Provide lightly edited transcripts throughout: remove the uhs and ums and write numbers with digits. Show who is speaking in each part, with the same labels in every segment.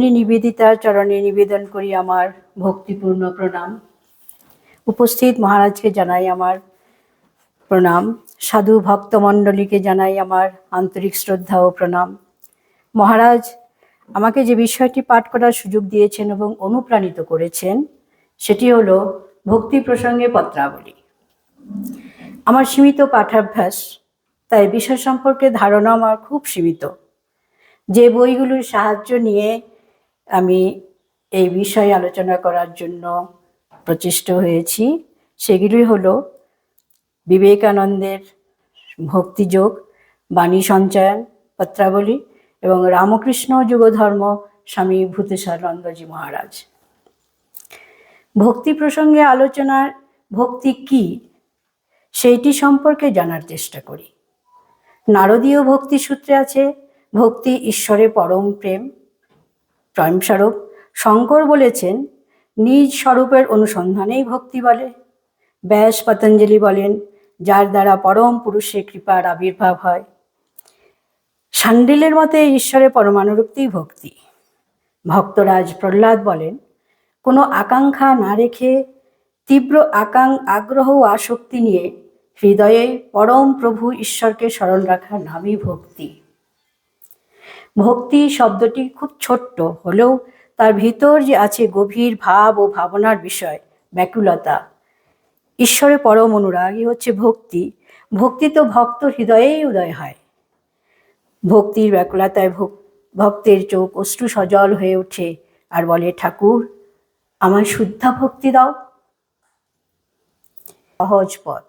Speaker 1: নিবেদিতার চরণে নিবেদন করি আমার ভক্তিপূর্ণ প্রণাম। উপস্থিত মহারাজকে জানাই আমার প্রণাম। সাধু ভক্তমণ্ডলীকে জানাই আমার আন্তরিক শ্রদ্ধা ও প্রণাম। মহারাজ আমাকে যে বিষয়টি পাঠ করার সুযোগ দিয়েছেন এবং অনুপ্রাণিত করেছেন সেটি হলো ভক্তি প্রসঙ্গে পত্রাবলী। আমার সীমিত পাঠাভ্যাস, তাই বিষয় সম্পর্কে ধারণা আমার খুব সীমিত। যে বইগুলোর সাহায্য নিয়ে আমি এই বিষয়ে আলোচনা করার জন্য প্রচেষ্ট হয়েছি সেগুলি হলো বিবেকানন্দের ভক্তিযোগ, বাণী সঞ্চয়ন পত্রাবলী এবং রামকৃষ্ণ যুগধর্ম স্বামী ভূতেশ্বরানন্দজি মহারাজ। ভক্তি প্রসঙ্গে আলোচনার ভক্তি কি সেইটি সম্পর্কে জানার চেষ্টা করি। নারদীয় ভক্তি সূত্রে আছে ভক্তি ঈশ্বরে পরম প্রেম স্বরূপ। শঙ্কর বলেছেন নিজ স্বরূপের অনুসন্ধানেই ভক্তি বলে। ব্যাস পতঞ্জলি বলেন যার দ্বারা পরম পুরুষের কৃপার আবির্ভাব হয়। শাণ্ডিল্যের মতে ঈশ্বরের পরমানুরক্তই ভক্তি। ভক্তরাজ প্রহ্লাদ বলেন কোনো আকাঙ্ক্ষা না রেখে তীব্র আগ্রহ ও আসক্তি নিয়ে হৃদয়ে পরম প্রভু ঈশ্বরকে স্মরণ রাখার নামই ভক্তি। ভক্তি শব্দটি খুব ছোট্ট হলেও তার ভিতর যে আছে গভীর ভাব ও ভাবনার বিষয়, ব্যাকুলতা, ঈশ্বরের পরম অনুরাগই হচ্ছে ভক্তি। ভক্তি তো ভক্ত হৃদয়েই উদয় হয়। ভক্তির ব্যাকুলতায় ভক্তের চোখ অশ্রু সজল হয়ে ওঠে আর বলে ঠাকুর আমায় শুদ্ধা ভক্তি দাও। সহজ পথ,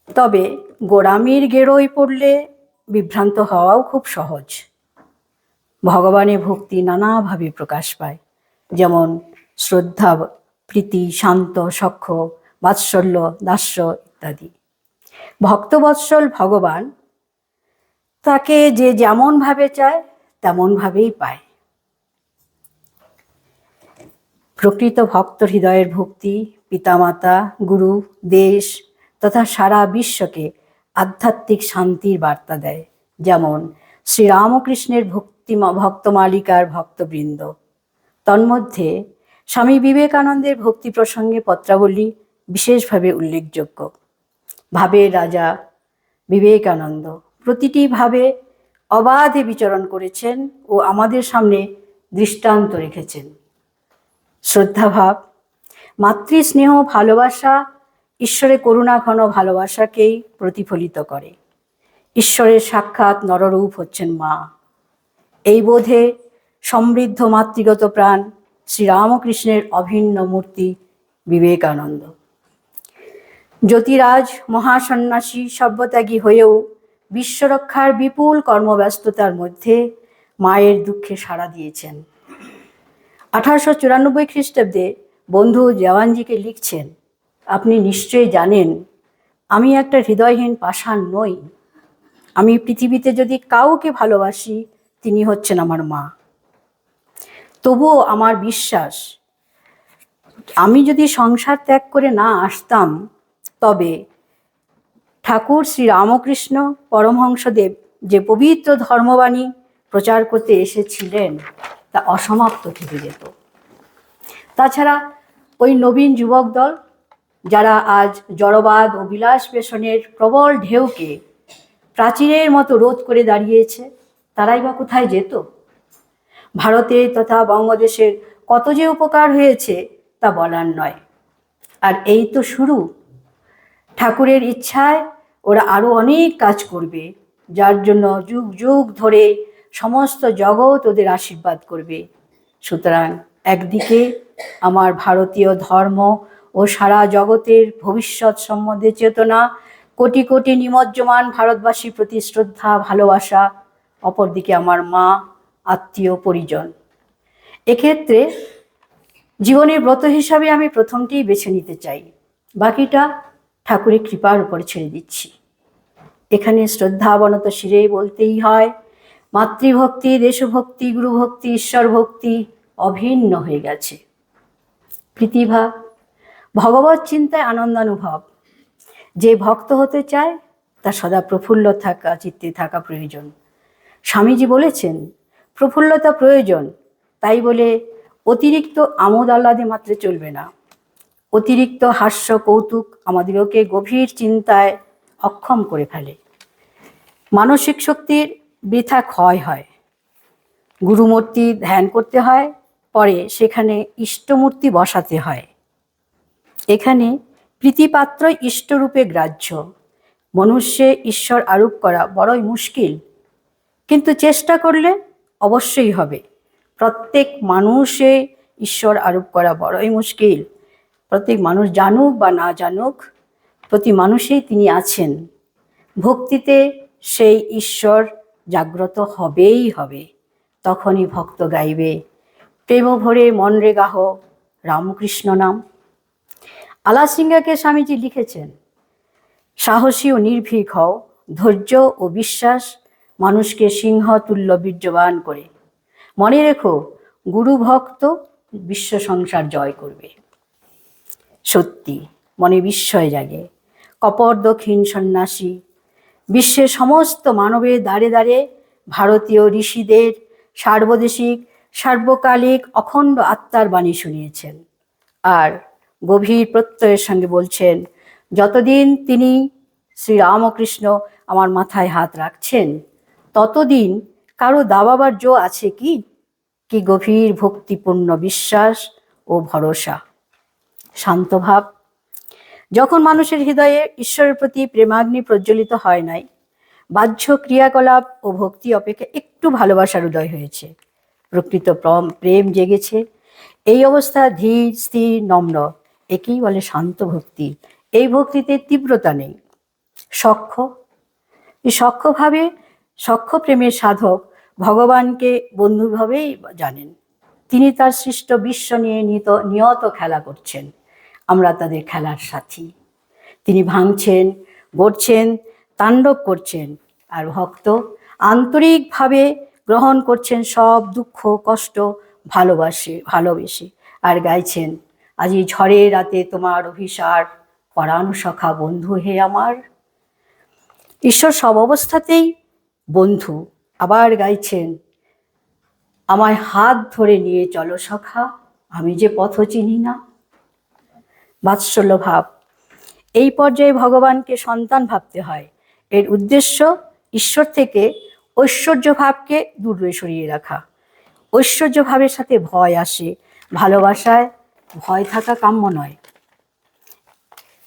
Speaker 1: তবে গোড়ামির গেরোয় পড়লে বিভ্রান্ত হওয়াও খুব সহজ। ভগবানের ভক্তি নানাভাবে প্রকাশ পায়, যেমন শ্রদ্ধা, প্রীতি, শান্ত, সখ্য, বাৎসল্য, দাস্য ইত্যাদি। ভক্তবৎসল ভগবান তাকে যে যেমন ভাবে চায় তেমন ভাবেই পায়। প্রকৃত ভক্ত হৃদয়ের ভক্তি পিতামাতা, গুরু, দেশ তথা সারা বিশ্বকে আধ্যাত্মিক শান্তির বার্তা দেয়, যেমন শ্রীরামকৃষ্ণের ভক্তমালিকার ভক্তবৃন্দ। তন্মধ্যে স্বামী বিবেকানন্দের ভক্তি প্রসঙ্গে পত্রাবলী বিশেষভাবে উল্লেখযোগ্য। ভাবের রাজা বিবেকানন্দ প্রতিটি ভাবে অবাধে বিচরণ করেছেন ও আমাদের সামনে দৃষ্টান্ত রেখেছেন। শ্রদ্ধাভাব, মাতৃস্নেহ, ভালোবাসা ঈশ্বরের করুণা ঘন ভালোবাসাকেই প্রতিফলিত করে। ঈশ্বরের সাক্ষাৎ নররূপ হচ্ছেন মা। এই বোধে সমৃদ্ধ মাতৃগত প্রাণ শ্রীরামকৃষ্ণের অভিন্ন মূর্তি বিবেকানন্দ। জ্যোতিরাজ মহাসন্ন্যাসী সর্বত্যাগী হয়েও বিশ্বরক্ষার বিপুল কর্মব্যস্ততার মধ্যে মায়ের দুঃখে সাড়া দিয়েছেন। 1894 খ্রিস্টাব্দে বন্ধু দেওয়ানজিকে লিখছেন, আপনি নিশ্চয়ই জানেন আমি একটা হৃদয়হীন পাষাণ নই। আমি পৃথিবীতে যদি কাউকে ভালোবাসি তিনি হচ্ছেন আমার মা। তবুও আমার বিশ্বাস আমি যদি সংসার ত্যাগ করে না আসতাম তবে ঠাকুর শ্রী রামকৃষ্ণ পরমহংসদেব যে পবিত্র ধর্মবাণী প্রচার করতে এসেছিলেন তা অসমাপ্ত থেকে যেত। তাছাড়া ওই নবীন যুবক দল যারা আজ জড়বাদ ও বিলাস পেষণের প্রবল ঢেউকে প্রাচীরের মতো রোধ করে দাঁড়িয়েছে, তারাই বা কোথায় যেত? ভারতে তথা বঙ্গদেশের কত যে উপকার হয়েছে তা বলার নয়। আর এই তো শুরু। ঠাকুরের ইচ্ছায় ওরা আরো অনেক কাজ করবে, যার জন্য যুগ যুগ ধরে সমস্ত জগৎ ওদের আশীর্বাদ করবে। সুতরাং একদিকে আমার ভারতীয় ধর্ম ও সারা জগতের ভবিষ্যৎ সম্বন্ধে চেতনা, কোটি কোটি নিমজ্জমান ভারতবাসীর প্রতি শ্রদ্ধা ভালোবাসা, অপরদিকে আমার মা, আত্মীয় পরিজন। এক্ষেত্রে জীবনের ব্রত হিসাবে আমি প্রথমটিই বেছে নিতে চাই, বাকিটা ঠাকুরের কৃপার উপর ছেড়ে দিচ্ছি। এখানে শ্রদ্ধাবনত শিরেই বলতেই হয়, মাতৃভক্তি, দেশভক্তি, গুরুভক্তি, ঈশ্বর ভক্তি অভিন্ন হয়ে গেছে। প্রীতিভাব, ভগবত চিন্তায় আনন্দানুভব। যে ভক্ত হতে চায় তা সদা প্রফুল্ল থাকা, চিত্তে থাকা প্রয়োজন। স্বামীজি বলেছেন প্রফুল্লতা প্রয়োজন, তাই বলে অতিরিক্ত আমোদ আহ্লাদে মাত্রে চলবে না। অতিরিক্ত হাস্য কৌতুক আমাদেরকে গভীর চিন্তায় অক্ষম করে ফেলে। মানসিক শক্তির বৃথা ক্ষয় হয়। গুরুমূর্তি ধ্যান করতে হয়, পরে সেখানে ইষ্টমূর্তি বসাতে হয়। এখানে প্রীতিপাত্র ইষ্টরূপে গ্রাহ্য। মনুষ্যে ঈশ্বর আরোপ করা বড়ই মুশকিল, কিন্তু চেষ্টা করলে অবশ্যই হবে। প্রত্যেক মানুষে ঈশ্বর আরোপ করা বড়ই মুশকিল। প্রত্যেক মানুষ জানুক বা না জানুক, প্রতি মানুষেই তিনি আছেন। ভক্তিতে সেই ঈশ্বর জাগ্রত হবেই হবে। তখনই ভক্ত গাইবে, প্রেম ভরে মন রে গাহ রামকৃষ্ণ নাম। আলাসিঙ্গাকে স্বামীজি লিখেছেন, সাহসী ও নির্ভীক হও, ধৈর্য ও বিশ্বাস মানুষকে সিংহ তুল্য বীর্যবান করে। মনে রেখো, গুরু ভক্ত বিশ্ব সংসার জয় করবে। সত্যি মনে বিস্ময় জাগে। কপট দক্ষিণ সন্ন্যাসী বিশ্বের সমস্ত মানবের দ্বারে দ্বারে ভারতীয় ঋষিদের সার্বদেশিক সার্বকালিক অখণ্ড আত্মার বাণী শুনিয়েছেন, আর গভীর প্রত্যয়ের সঙ্গে বলছেন, যতদিন তিনি শ্রীরামকৃষ্ণ আমার মাথায় হাত রাখছেন, ততদিন কারো দাবাবার জো আছে কি? কি গভীর ভক্তিপূর্ণ বিশ্বাস ও ভরসা, শান্তভাব। যখন মানুষের হৃদয়ে ঈশ্বরের প্রতি প্রেমাগ্নি প্রজ্বলিত হয় নাই, বাহ্য ক্রিয়াকলাপ ও ভক্তি অপেক্ষা একটু ভালোবাসার উদয় হয়েছে, প্রকৃত প্রেম জেগেছে, এই অবস্থা ধীর স্থির নম্র, একেই বলে শান্ত ভক্তি। এই ভক্তিতে তীব্রতা নেই, সখ্য। এই সখ্যভাবে, সখ্য প্রেমের সাধক ভগবানকে বন্ধুভাবেই জানেন। তিনি তার সৃষ্ট বিশ্ব নিয়ে নিয়ত খেলা করছেন, আমরা তাদের খেলার সাথী। তিনি ভাঙছেন, গড়ছেন, তাণ্ডব করছেন, আর ভক্ত আন্তরিকভাবে গ্রহণ করছেন সব দুঃখ কষ্ট ভালোবেসে, আর গাইছেন, আজি ঝড়ের রাতে তোমার অভিসার, পরাণ সখা বন্ধু হে আমার। ঈশ্বর সব অবস্থাতেই বন্ধু। আবার গাইছেন, আমায় হাত ধরে নিয়ে চলো সখা, আমি যে পথ চিনি না। বাৎসল্য ভাব। এই পর্যায়ে ভগবানকে সন্তান ভাবতে হয়। এর উদ্দেশ্য ঈশ্বর থেকে ঐশ্বর্য ভাবকে দূরে সরিয়ে রাখা। ঐশ্বর্য ভাবের সাথে ভয় আসে, ভালোবাসায় ভয় থাকা কাম্য নয়।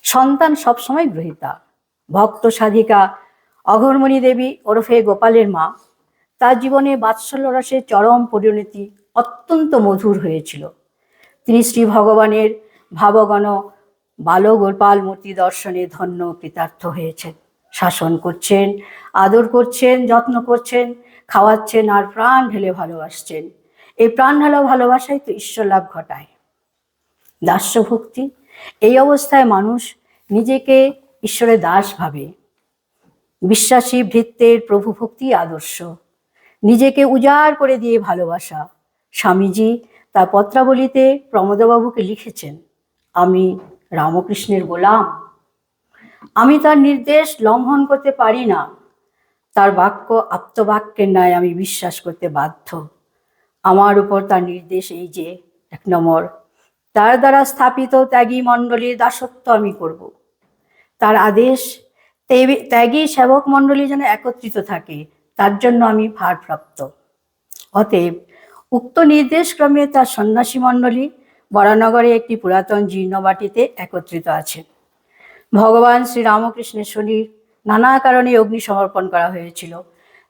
Speaker 1: সন্তান সবসময় গ্রহীতা। ভক্ত সাধিকা অঘরমণি দেবী ওরফে গোপালের মা, তার জীবনে বাৎসল্য রসের চরম পরিণতি অত্যন্ত মধুর হয়েছিল। তিনি শ্রী ভগবানের ভাবগণ বালগোপাল মূর্তি দর্শনে ধন্য কৃতার্থ হয়েছেন। শাসন করছেন, আদর করছেন, যত্ন করছেন, খাওয়াচ্ছেন, আর প্রাণ ঢেলে ভালোবাসছেন। এই প্রাণ ঢালা ভালোবাসাই তো ঈশ্বর লাভ ঘটায়। দাস্য ভক্তি। এই অবস্থায় মানুষ নিজেকে ঈশ্বরের দাস ভাবে। বিশ্বাসী ভৃত্যের প্রভু ভক্তি আদর্শ। নিজেকে উজাড় করে দিয়ে ভালোবাসা। স্বামীজি তার পত্রাবলীতে প্রমোদবাবুকে লিখেছেন, আমি রামকৃষ্ণের গোলাম, আমি তার নির্দেশ লঙ্ঘন করতে পারি না, তার বাক্য আপ্তবাক্যের ন্যায় আমি বিশ্বাস করতে বাধ্য। আমার উপর তার নির্দেশ এই যে, 1 নম্বর, তার দ্বারা স্থাপিত ত্যাগী মণ্ডলীর দাসত্ব আমি করব। তার আদেশ ত্যাগী সেবক মণ্ডলী যেন একত্রিত থাকে, তার জন্য আমি ভারপ্রাপ্ত। অতএব উক্ত নির্দেশক্রমে তার সন্ন্যাসী মণ্ডলী বরানগরে একটি পুরাতন জীর্ণবাটিতে একত্রিত আছেন। ভগবান শ্রীরামকৃষ্ণের শরীর নানা কারণে অগ্নি সমর্পণ করা হয়েছিল।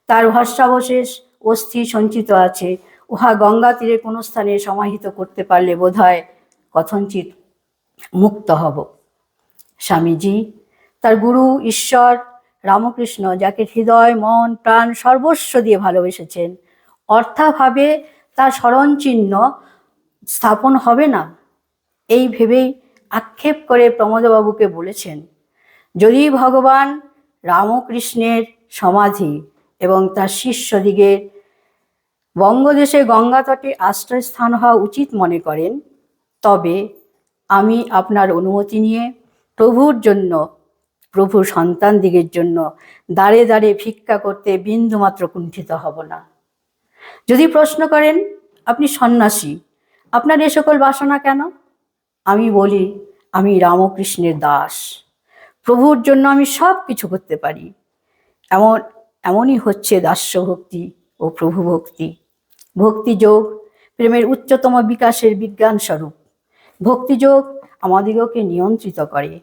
Speaker 1: তার ভস্মাবশেষ অস্থি সঞ্চিত আছে। উহা গঙ্গা তীরে কোনো স্থানে সমাহিত করতে পারলে বোধহয় কথঞ্চিত মুক্ত হব। স্বামীজি তার গুরু ঈশ্বর রামকৃষ্ণ, যাকে হৃদয় মন প্রাণ সর্বস্ব দিয়ে ভালোবেসেছেন, অর্থাভাবে তার স্মরণচিহ্ন স্থাপন হবে না, এই ভেবেই আক্ষেপ করে প্রমোদবাবুকে বলেছেন, যদি ভগবান রামকৃষ্ণের সমাধি এবং তার শিষ্যদিগের বঙ্গদেশে গঙ্গা তটে আশ্রয়স্থান হওয়া উচিত মনে করেন, তবে আমি আপনার অনুমতি নিয়ে প্রভুর জন্য, প্রভুর সন্তানদিগের জন্য দ্বারে দ্বারে ভিক্ষা করতে বিন্দুমাত্র কুণ্ঠিত হব না। যদি প্রশ্ন করেন আপনি সন্ন্যাসী, আপনার এ সকল বাসনা কেন? আমি বলি আমি রামকৃষ্ণের দাস, প্রভুর জন্য আমি সব কিছু করতে পারি। এমনই হচ্ছে দাস্যভক্তি ও প্রভু ভক্তি। ভক্তিযোগ প্রেমের উচ্চতম বিকাশের বিজ্ঞান স্বরূপ। ভক্তিযোগ আমাদিগকে নিয়ন্ত্রিত করে,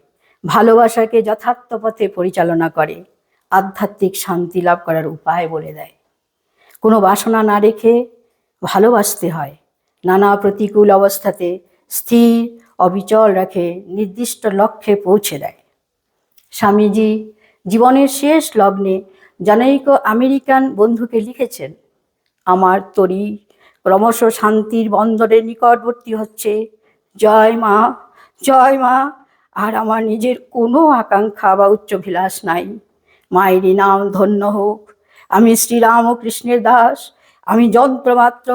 Speaker 1: ভালোবাসাকে যথার্থ পথে পরিচালনা করে, আধ্যাত্মিক শান্তি লাভ করার উপায় বলে দেয়। কোনো বাসনা না রেখে ভালোবাসতে হয়। নানা প্রতিকূল অবস্থাতে স্থির অবিচল রাখে, নির্দিষ্ট লক্ষ্যে পৌঁছে দেয়। স্বামীজি জীবনের শেষ লগ্নে জনৈক আমেরিকান বন্ধুকে লিখেছেন, আমার তরী ক্রমশ শান্তির বন্দরের নিকটবর্তী হচ্ছে। জয় মা, জয় মা। আর আমার নিজের কোনো আকাঙ্ক্ষা বা উচ্চাভিলাষ নাই। মায়েরই নাম ধন্য হোক। আমি শ্রীরামকৃষ্ণের দাস, আমি যন্ত্রমাত্র,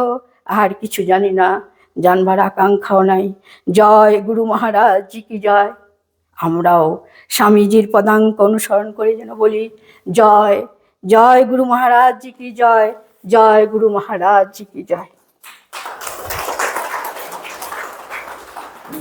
Speaker 1: আর কিছু জানি না, জানবার আকাঙ্ক্ষাও নাই। জয় গুরু মহারাজ জি কি জয়। আমরাও স্বামীজির পদাঙ্ক অনুসরণ করে যেন বলি, জয় জয় গুরু মহারাজ জি কি জয়, জয় গুরু মহারাজ জি কি জয়।